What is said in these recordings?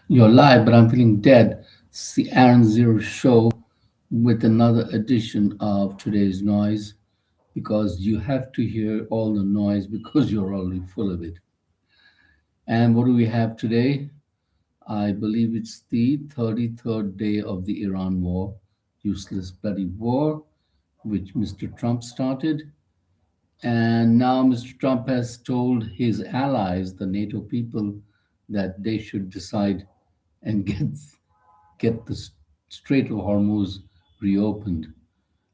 You're live, but I'm feeling dead. It's the Aaron Zero show with another edition of today's noise because you have to hear all the noise because you're already full of it. And what do we have today? I believe it's the 33rd day of the Iran war, useless bloody war, which Mr. Trump started. And now Mr. Trump has told his allies, the NATO people, that they should decide and get the Strait of Hormuz reopened,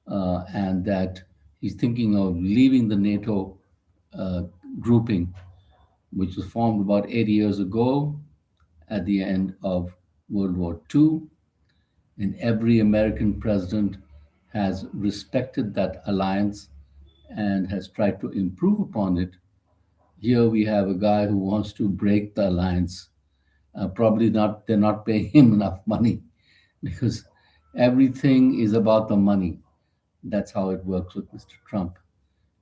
and that he's thinking of leaving the NATO uh, grouping, which was formed about 80 years ago at the end of World War II. And every American president has respected that alliance and has tried to improve upon it. Here we have a guy who wants to break the alliance. Probably not, they're not paying him enough money because everything is about the money. That's how it works with Mr. Trump.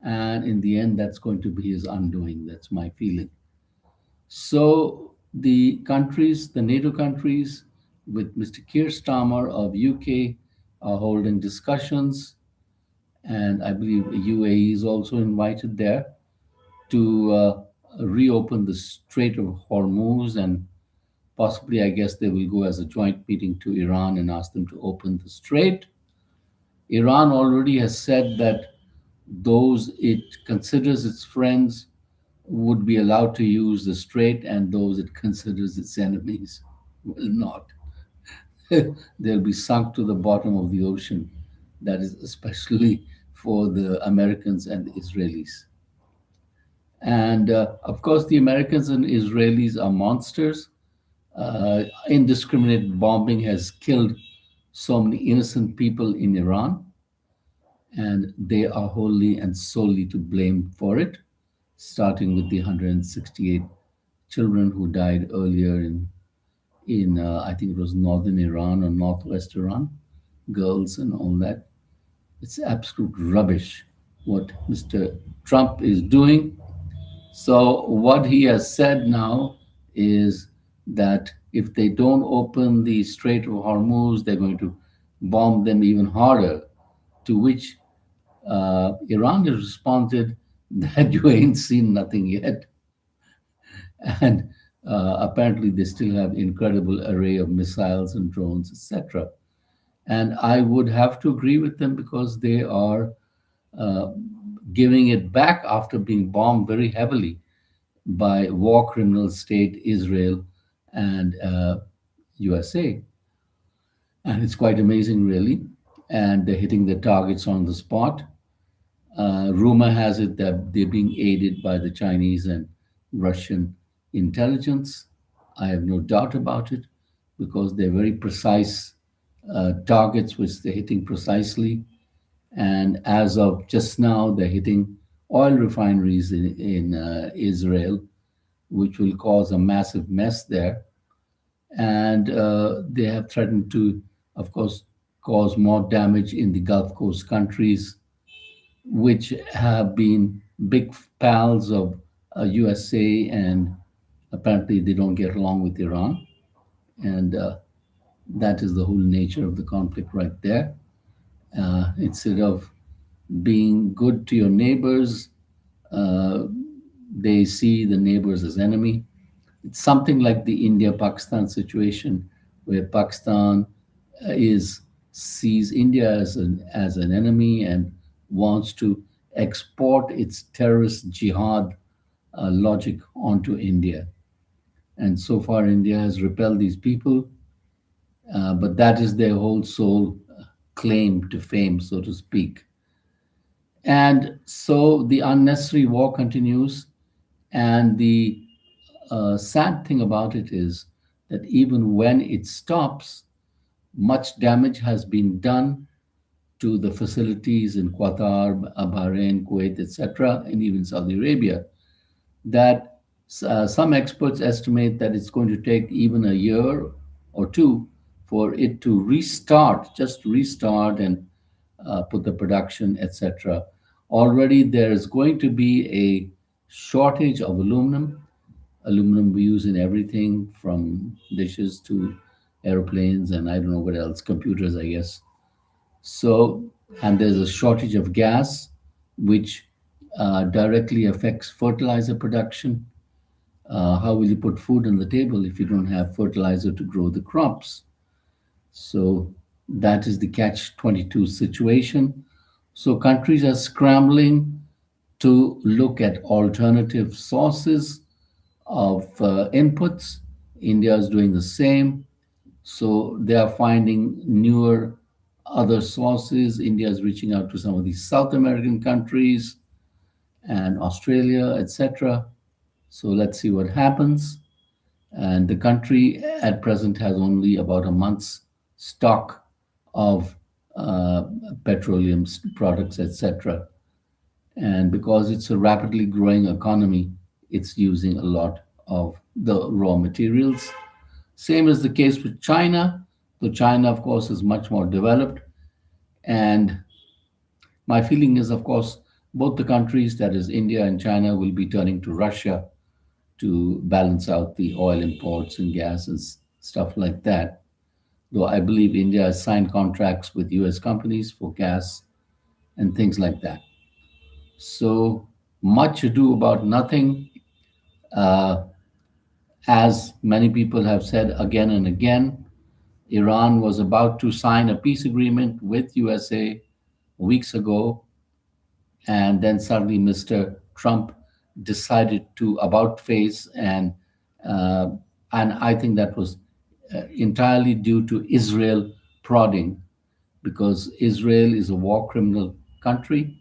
And in the end, that's going to be his undoing. That's my feeling. So the NATO countries, with Mr. Keir Starmer of UK, are holding discussions, and I believe UAE is also invited there to reopen the Strait of Hormuz, and possibly, I guess, they will go as a joint meeting to Iran and ask them to open the strait. Iran already has said that those it considers its friends would be allowed to use the strait, and those it considers its enemies will not. They'll be sunk to the bottom of the ocean. That is especially for the Americans and the Israelis. And of course, the Americans and Israelis are monsters. Indiscriminate bombing has killed so many innocent people in Iran, and they are wholly and solely to blame for it, starting with the 168 children who died earlier in I think it was northern Iran or northwest Iran, girls and all that. It's absolute rubbish what Mr. Trump is doing. So what he has said now is that if they don't open the Strait of Hormuz, they're going to bomb them even harder. To which Iran has responded that you ain't seen nothing yet, and apparently they still have incredible array of missiles and drones, etc. And I would have to agree with them because they are uh, giving it back after being bombed very heavily by war criminal state Israel and USA. And it's quite amazing, really. And they're hitting the targets on the spot. Rumor has it that they're being aided by the Chinese and Russian intelligence. I have no doubt about it because they're very precise targets which they're hitting precisely. And as of just now, they're hitting oil refineries in Israel, which will cause a massive mess there. And they have threatened to, of course, cause more damage in the Gulf Coast countries, which have been big pals of USA, and apparently they don't get along with Iran. And that is the whole nature of the conflict right there. Instead of being good to your neighbors, uh, they see the neighbors as enemy. It's something like the India-Pakistan situation, where Pakistan is sees India as an enemy and wants to export its terrorist jihad logic onto India. And so far, India has repelled these people, but that is their whole sole claim to fame, so to speak. And so the unnecessary war continues. And the sad thing about it is that even when it stops, much damage has been done to the facilities in Qatar, Bahrain, Kuwait, etc., and even Saudi Arabia, that some experts estimate that it's going to take even a year or two for it to restart, just restart and put the production, etc. Already there is going to be a shortage of aluminum. Aluminum we use in everything from dishes to airplanes and I don't know what else, computers, I guess. So, and there's a shortage of gas, which directly affects fertilizer production. How will you put food on the table if you don't have fertilizer to grow the crops? So that is the catch 22 situation. So countries are scrambling to look at alternative sources of inputs. India is doing the same. So they are finding newer other sources. India is reaching out to some of these South American countries and Australia, etc. So let's see what happens. And the country at present has only about a month's stock of uh, petroleum products, etc. And because it's a rapidly growing economy, it's using a lot of the raw materials. Same is the case with China. So China, of course, is much more developed. And my feeling is, of course, both the countries, that is India and China, will be turning to Russia to balance out the oil imports and gas and stuff like that. Though I believe India has signed contracts with US companies for gas and things like that. So much ado about nothing. Uh, as many people have said again and again, Iran was about to sign a peace agreement with USA weeks ago, and then suddenly Mr. Trump decided to about face, uh, and I think that was entirely due to Israel prodding, because Israel is a war criminal country,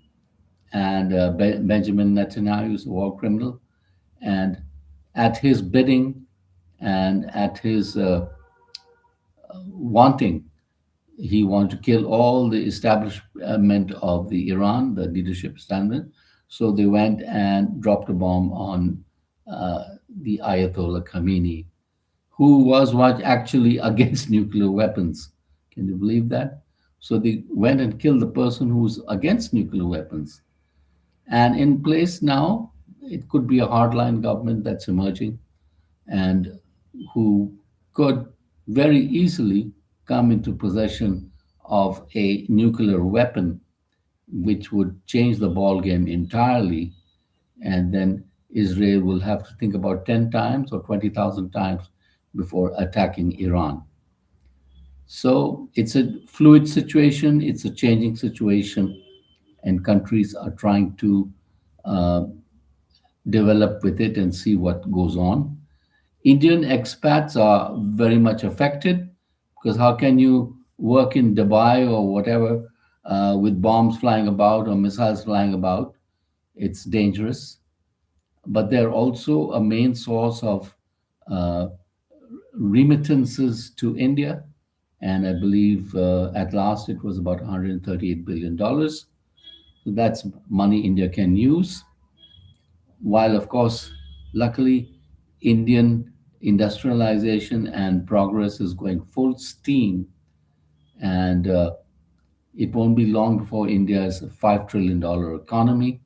and Benjamin Netanyahu is a war criminal, and at his bidding and at his wanting, he wanted to kill all the establishment of the Iran, the leadership establishment. So they went and dropped a bomb on uh, the Ayatollah Khamenei, who was what actually against nuclear weapons. Can you believe that? So they went and killed the person who's against nuclear weapons. And in place now, it could be a hardline government that's emerging and who could very easily come into possession of a nuclear weapon, which would change the ball game entirely. And then Israel will have to think about 10 times or 20,000 times before attacking Iran. So it's a fluid situation, it's a changing situation, and countries are trying to uh, develop with it and see what goes on. Indian expats are very much affected because how can you work in Dubai or whatever with bombs flying about or missiles flying about? It's dangerous. But they're also a main source of uh, remittances to India. And I believe at last it was about $138 billion. So that's money India can use. While, of course, luckily, Indian industrialization and progress is going full steam, and it won't be long before India is a $5 trillion economy.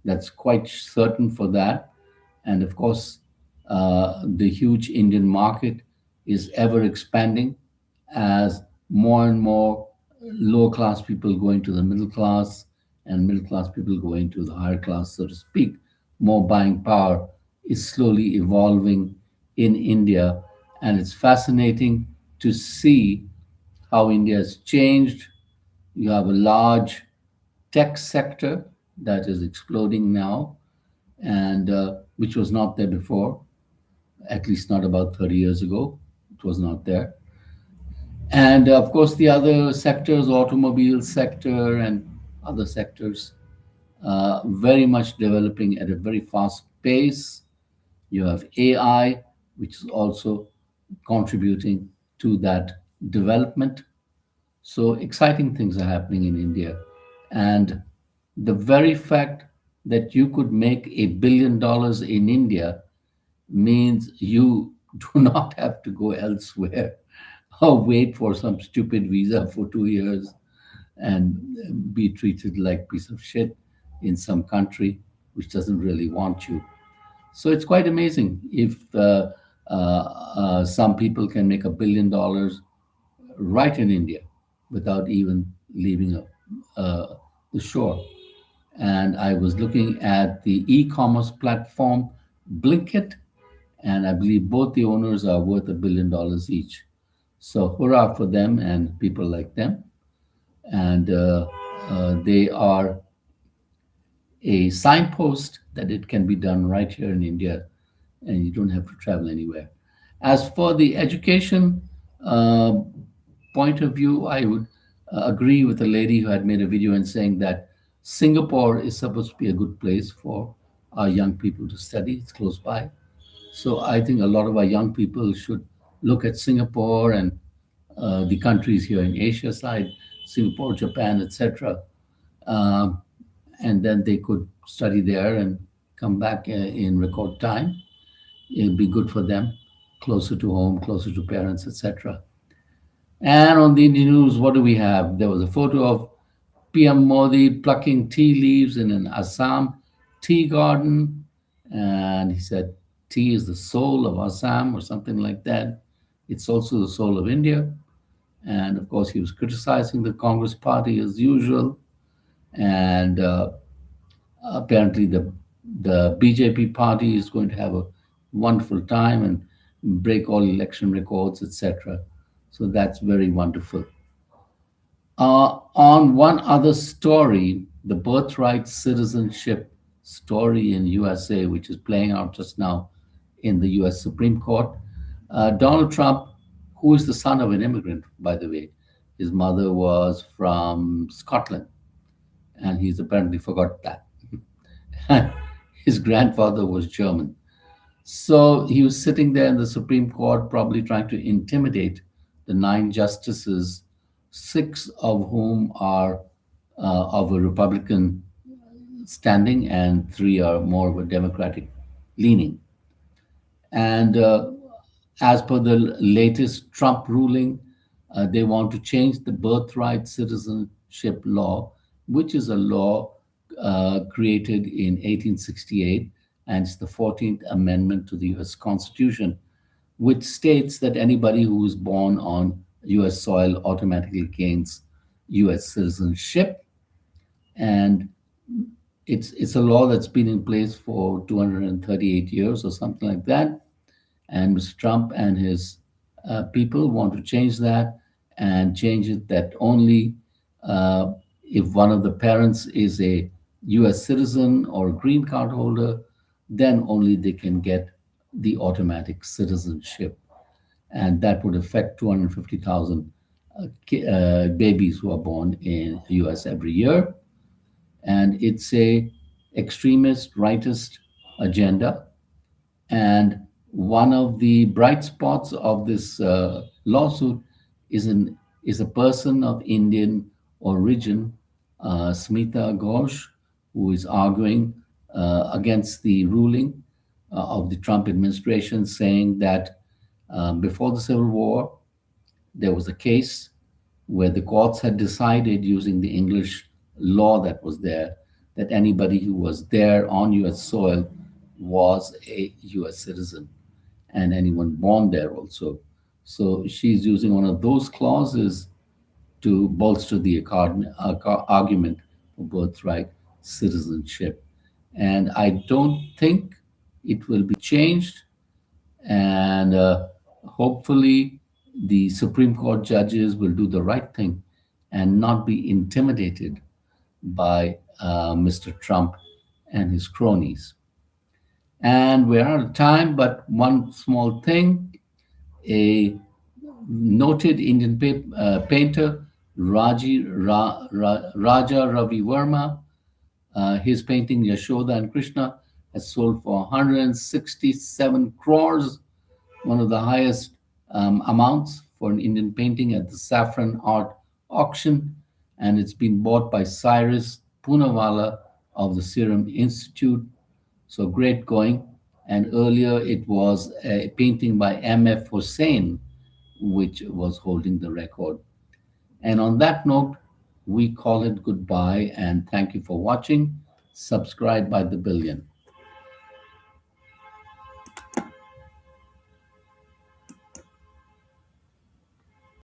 That's quite certain for that. And of course, the huge Indian market is ever expanding as more and more low class people go into the middle class and middle class people go into the higher class, so to speak. More buying power is slowly evolving in India. And it's fascinating to see how India has changed. You have a large tech sector that is exploding now, and which was not there before, at least not about 30 years ago. It was not there. And of course, the other sectors, automobile sector and other sectors, very much developing at a very fast pace. You have AI, which is also contributing to that development. So exciting things are happening in India. And the very fact that you could make $1 billion in India means you do not have to go elsewhere or wait for some stupid visa for 2 years and be treated like piece of shit in some country which doesn't really want you. So it's quite amazing if some people can make $1 billion right in India without even leaving the shore. And I was looking at the e-commerce platform Blinkit, and I believe both the owners are worth $1 billion each. So hurrah for them and people like them. And they are a signpost that it can be done right here in India, and you don't have to travel anywhere. As for the education uh, point of view, I would agree with a lady who had made a video and saying that Singapore is supposed to be a good place for our young people to study. It's close by. So I think a lot of our young people should look at Singapore and the countries here in Asia side, Singapore, Japan, etc. Um, and then they could study there and come back in record time. It'll be good for them, closer to home, closer to parents, etc. And on the Indian news, what do we have? There was a photo of PM Modi plucking tea leaves in an Assam tea garden. And he said, tea is the soul of Assam or something like that. It's also the soul of India. And of course, he was criticizing the Congress party as usual. And apparently, the BJP party is going to have a wonderful time and break all election records, etc. So that's very wonderful. On one other story, the birthright citizenship story in USA, which is playing out just now in the US Supreme Court, Donald Trump, who is the son of an immigrant, by the way, his mother was from Scotland, and he's apparently forgot that. His grandfather was German. So he was sitting there in the Supreme Court, probably trying to intimidate the nine justices, six of whom are of a Republican standing, and three are more of a Democratic leaning. And as per the latest Trump ruling, they want to change the birthright citizenship law, which is a law created in 1868, and it's the 14th Amendment to the US Constitution, which states that anybody who is born on US soil automatically gains US citizenship. And it's a law that's been in place for 238 years or something like that. And Mr. Trump and his people want to change that and change it that only if one of the parents is a US citizen or a green card holder, then only they can get the automatic citizenship. And that would affect 250,000 babies who are born in the US every year. And it's a extremist rightist agenda. And one of the bright spots of this lawsuit is a person of Indian origin, Smita Ghosh, who is arguing against the ruling of the Trump administration, saying that before the Civil War, there was a case where the courts had decided, using the English law that was there, that anybody who was there on US soil was a US citizen, and anyone born there also. So she's using one of those clauses to bolster the argument for birthright citizenship. And I don't think it will be changed. And hopefully, the Supreme Court judges will do the right thing and not be intimidated by Mr. Trump and his cronies. And we're out of time, but one small thing: a noted Indian painter, Raja Ravi Verma, his painting Yashoda and Krishna has sold for 167 crores, one of the highest amounts for an Indian painting at the Saffron Art Auction. And it's been bought by Cyrus Poonawalla of the Serum Institute. So great going. And earlier it was a painting by M.F. Hussain, which was holding the record. And on that note, we call it goodbye and thank you for watching. Subscribe by the billion.